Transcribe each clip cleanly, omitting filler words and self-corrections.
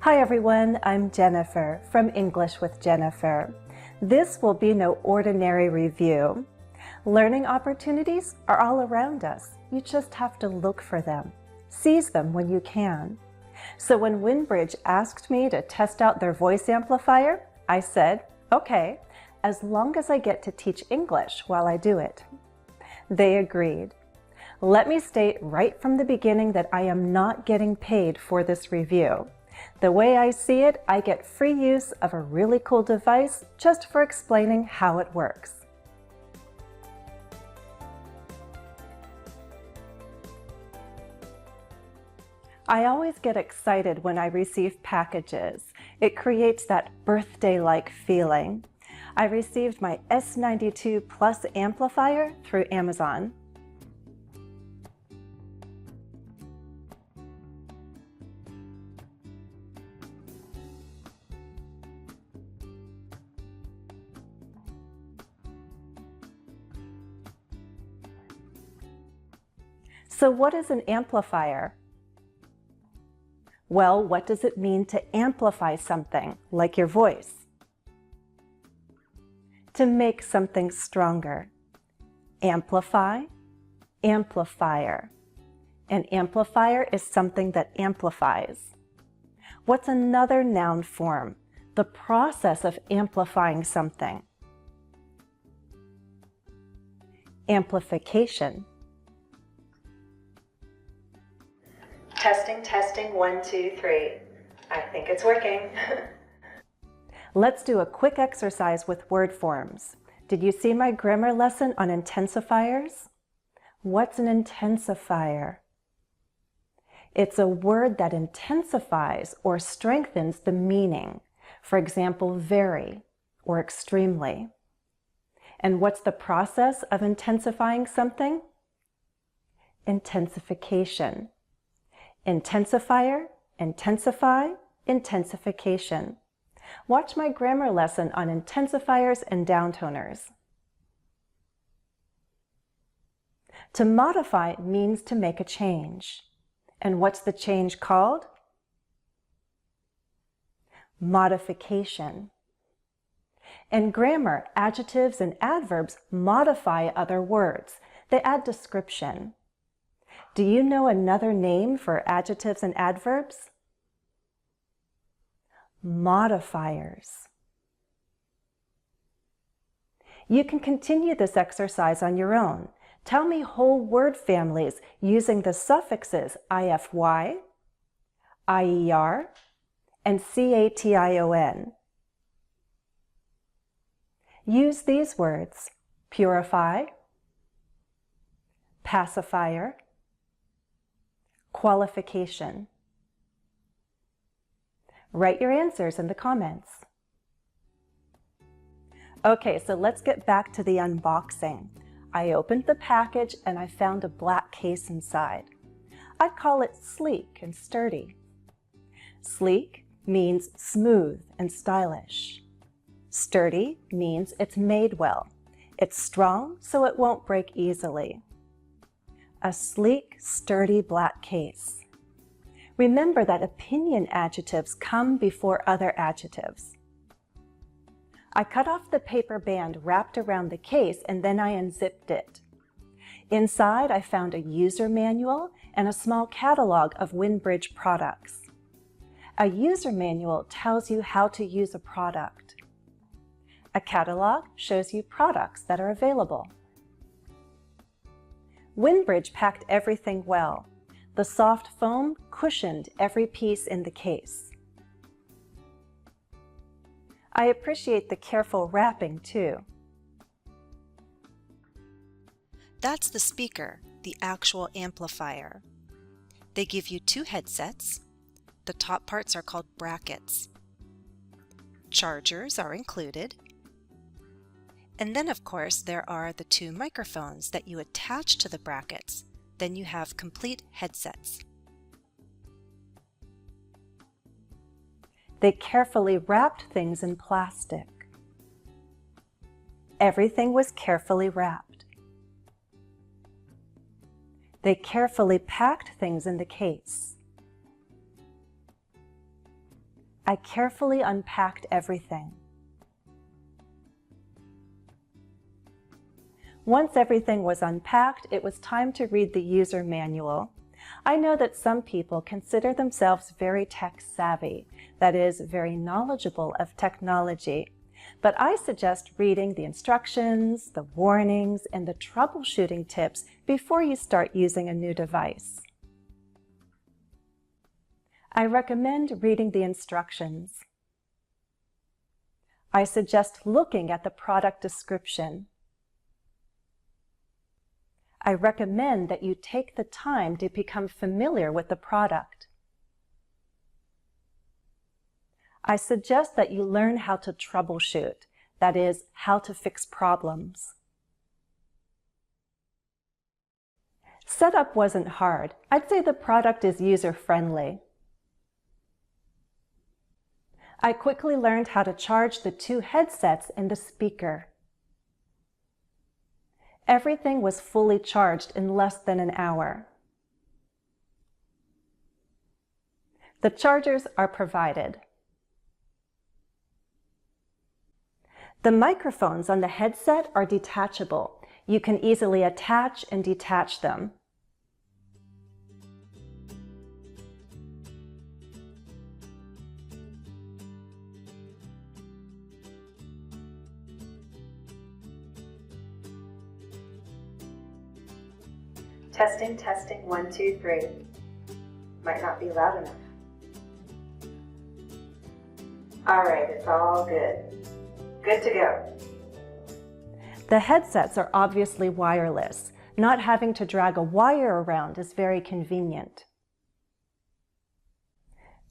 Hi everyone, I'm Jennifer from English with Jennifer. This will be no ordinary review. Learning opportunities are all around us. You just have to look for them. Seize them when you can. So when WinBridge asked me to test out their voice amplifier, I said, okay, as long as I get to teach English while I do it. They agreed. Let me state right from the beginning that I am not getting paid for this review. The way I see it, I get free use of a really cool device just for explaining how it works. I always get excited when I receive packages. It creates that birthday-like feeling. I received my S92 Plus amplifier through Amazon. So what is an amplifier? Well, what does it mean to amplify something, like your voice? To make something stronger. Amplify, amplifier. An amplifier is something that amplifies. What's another noun form? The process of amplifying something. Amplification. Testing, 1, 2, 3. I think it's working. Let's do a quick exercise with word forms. Did you see my grammar lesson on intensifiers? What's an intensifier? It's a word that intensifies or strengthens the meaning. For example, very or extremely. And what's the process of intensifying something? Intensification. Intensifier, intensify, intensification. Watch my grammar lesson on intensifiers and downtoners. To modify means to make a change. And what's the change called? Modification. In grammar, adjectives and adverbs modify other words. They add description. Do you know another name for adjectives and adverbs? Modifiers. You can continue this exercise on your own. Tell me whole word families using the suffixes ify, ier, and cation. Use these words: purify, pacifier, qualification. Write your answers in the comments. Okay, so let's get back to the unboxing. I opened the package and I found a black case inside. I'd call it sleek and sturdy. Sleek means smooth and stylish. Sturdy means it's made well. It's strong, so it won't break easily. A sleek, sturdy black case. Remember that opinion adjectives come before other adjectives. I cut off the paper band wrapped around the case and then I unzipped it. Inside, I found a user manual and a small catalog of WinBridge products. A user manual tells you how to use a product. A catalog shows you products that are available. WinBridge packed everything well. The soft foam cushioned every piece in the case. I appreciate the careful wrapping too. That's the speaker, the actual amplifier. They give you two headsets. The top parts are called brackets. Chargers are included. And then, of course, there are the two microphones that you attach to the brackets. Then you have complete headsets. They carefully wrapped things in plastic. Everything was carefully wrapped. They carefully packed things in the case. I carefully unpacked everything. Once everything was unpacked, it was time to read the user manual. I know that some people consider themselves very tech-savvy, that is, very knowledgeable of technology. But I suggest reading the instructions, the warnings, and the troubleshooting tips before you start using a new device. I recommend reading the instructions. I suggest looking at the product description. I recommend that you take the time to become familiar with the product. I suggest that you learn how to troubleshoot, that is, how to fix problems. Setup wasn't hard. I'd say the product is user-friendly. I quickly learned how to charge the two headsets and the speaker. Everything was fully charged in less than an hour. The chargers are provided. The microphones on the headset are detachable. You can easily attach and detach them. Testing, testing, 1, 2, 3. Might not be loud enough. All right, it's all good. Good to go. The headsets are obviously wireless. Not having to drag a wire around is very convenient.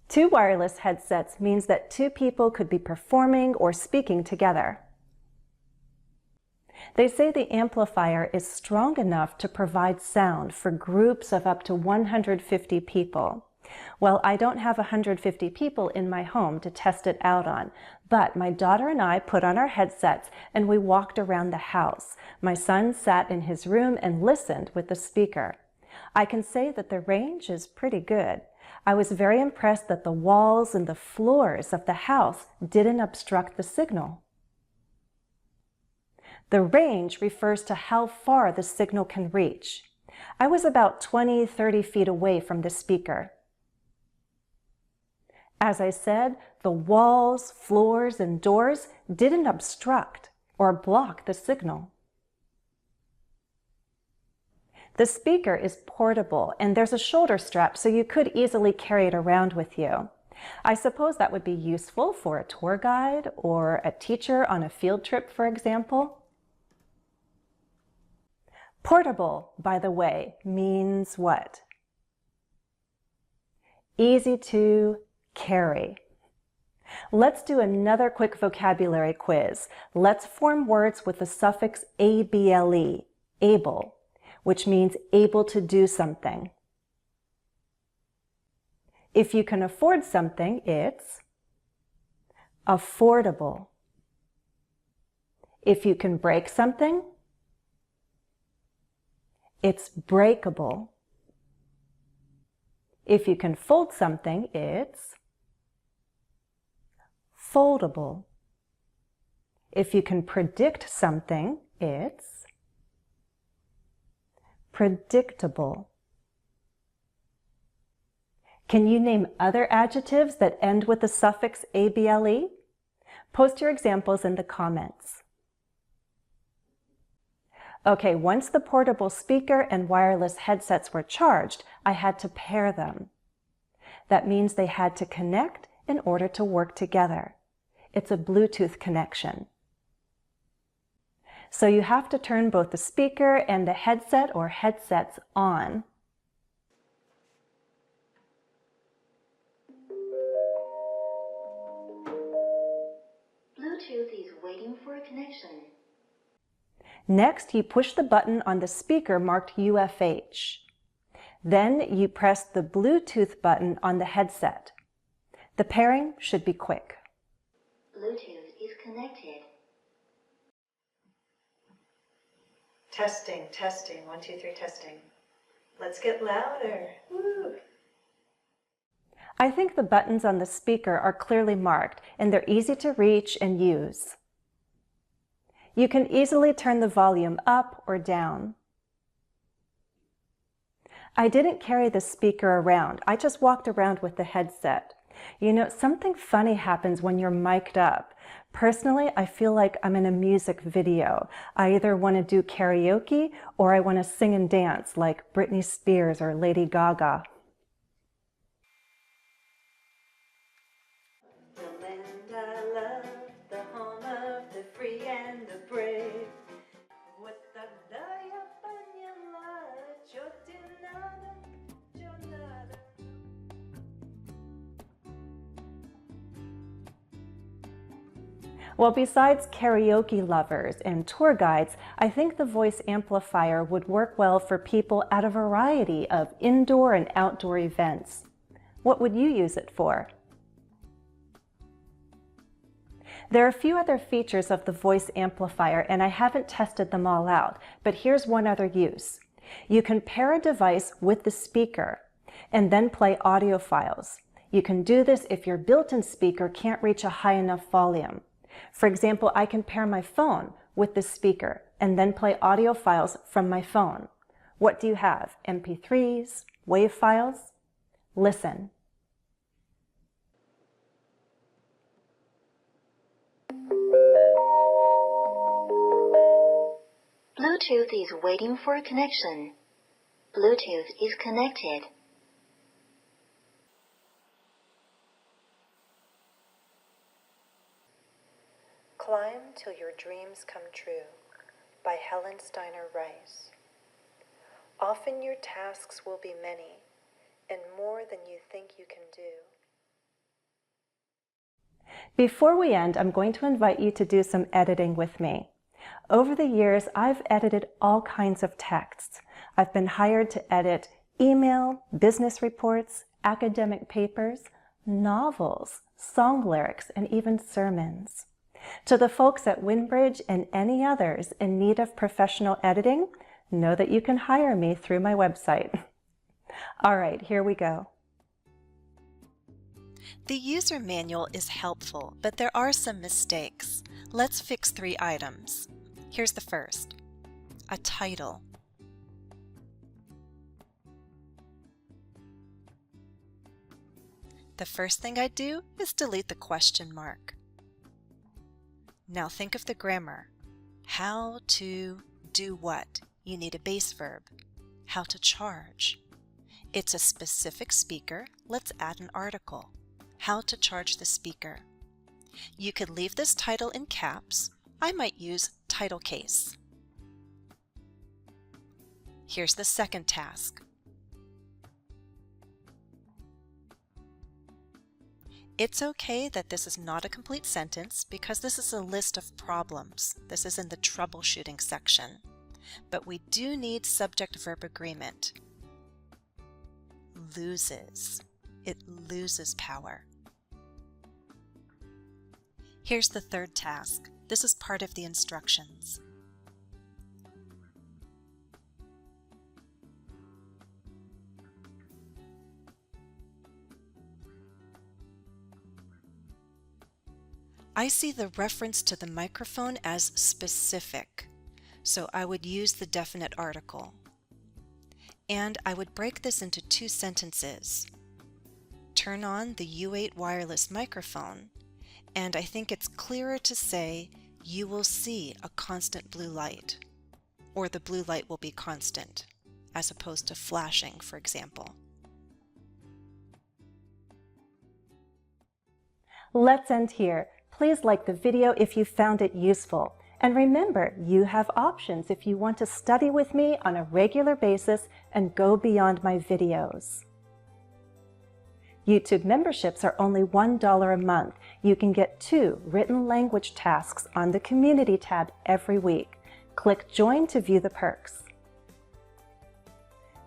Two wireless headsets means that two people could be performing or speaking together. They say the amplifier is strong enough to provide sound for groups of up to 150 people. Well, I don't have 150 people in my home to test it out on, but my daughter and I put on our headsets and we walked around the house. My son sat in his room and listened with the speaker. I can say that the range is pretty good. I was very impressed that the walls and the floors of the house didn't obstruct the signal. The range refers to how far the signal can reach. I was about 20-30 feet away from the speaker. As I said, the walls, floors, and doors didn't obstruct or block the signal. The speaker is portable and there's a shoulder strap, so you could easily carry it around with you. I suppose that would be useful for a tour guide or a teacher on a field trip, for example. Portable, by the way, means what? Easy to carry. Let's do another quick vocabulary quiz. Let's form words with the suffix able, able, which means able to do something. If you can afford something, it's affordable. If you can break something, it's breakable. If you can fold something, it's foldable. If you can predict something, it's predictable. Can you name other adjectives that end with the suffix able? Post your examples in the comments. Okay, once the portable speaker and wireless headsets were charged, I had to pair them. That means they had to connect in order to work together. It's a Bluetooth connection. So you have to turn both the speaker and the headset or headsets on. Bluetooth is waiting for a connection. Next, you push the button on the speaker marked UFH. Then you press the Bluetooth button on the headset. The pairing should be quick. Bluetooth is connected. Testing, testing, 1, 2, 3, testing. Let's get louder. Woo. I think the buttons on the speaker are clearly marked and they're easy to reach and use. You can easily turn the volume up or down. I didn't carry the speaker around. I just walked around with the headset. You know, something funny happens when you're mic'd up. Personally, I feel like I'm in a music video. I either want to do karaoke or I want to sing and dance like Britney Spears or Lady Gaga. The land I love, the home of the free and the brave. Well, besides karaoke lovers and tour guides, I think the voice amplifier would work well for people at a variety of indoor and outdoor events. What would you use it for? There are a few other features of the voice amplifier, and I haven't tested them all out, but here's one other use. You can pair a device with the speaker and then play audio files. You can do this if your built-in speaker can't reach a high enough volume. For example, I can pair my phone with the speaker and then play audio files from my phone. What do you have? MP3s? WAV files? Listen. Bluetooth is waiting for a connection. Bluetooth is connected. Climb Till Your Dreams Come True by Helen Steiner Rice. Often your tasks will be many and more than you think you can do. Before we end, I'm going to invite you to do some editing with me. Over the years, I've edited all kinds of texts. I've been hired to edit email, business reports, academic papers, novels, song lyrics, and even sermons. To the folks at WinBridge and any others in need of professional editing, know that you can hire me through my website. All right, here we go. The user manual is helpful, but there are some mistakes. Let's fix 3 items. Here's the first. A title. The first thing I do is delete the question mark. Now think of the grammar. How to do what? You need a base verb. How to charge. It's a specific speaker. Let's add an article. How to charge the speaker. You could leave this title in caps. I might use title case. Here's the second task. It's okay that this is not a complete sentence because this is a list of problems. This is in the troubleshooting section. But we do need subject-verb agreement. Loses. It loses power. Here's the third task. This is part of the instructions. I see the reference to the microphone as specific, so I would use the definite article. And I would break this into 2 sentences. Turn on the U8 wireless microphone, and I think it's clearer to say, you will see a constant blue light, or the blue light will be constant, as opposed to flashing, for example. Let's end here. Please like the video if you found it useful. And remember, you have options if you want to study with me on a regular basis and go beyond my videos. YouTube memberships are only $1 a month. You can get 2 written language tasks on the Community tab every week. Click Join to view the perks.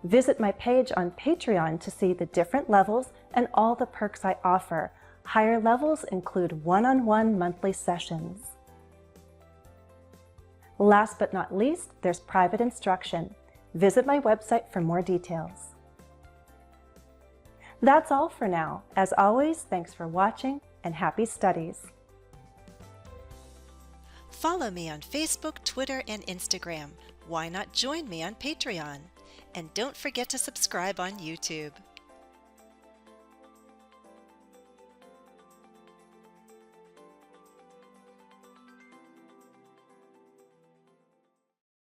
Visit my page on Patreon to see the different levels and all the perks I offer. Higher levels include one-on-one monthly sessions. Last but not least, there's private instruction. Visit my website for more details. That's all for now. As always, thanks for watching and happy studies. Follow me on Facebook, Twitter, and Instagram. Why not join me on Patreon? And don't forget to subscribe on YouTube.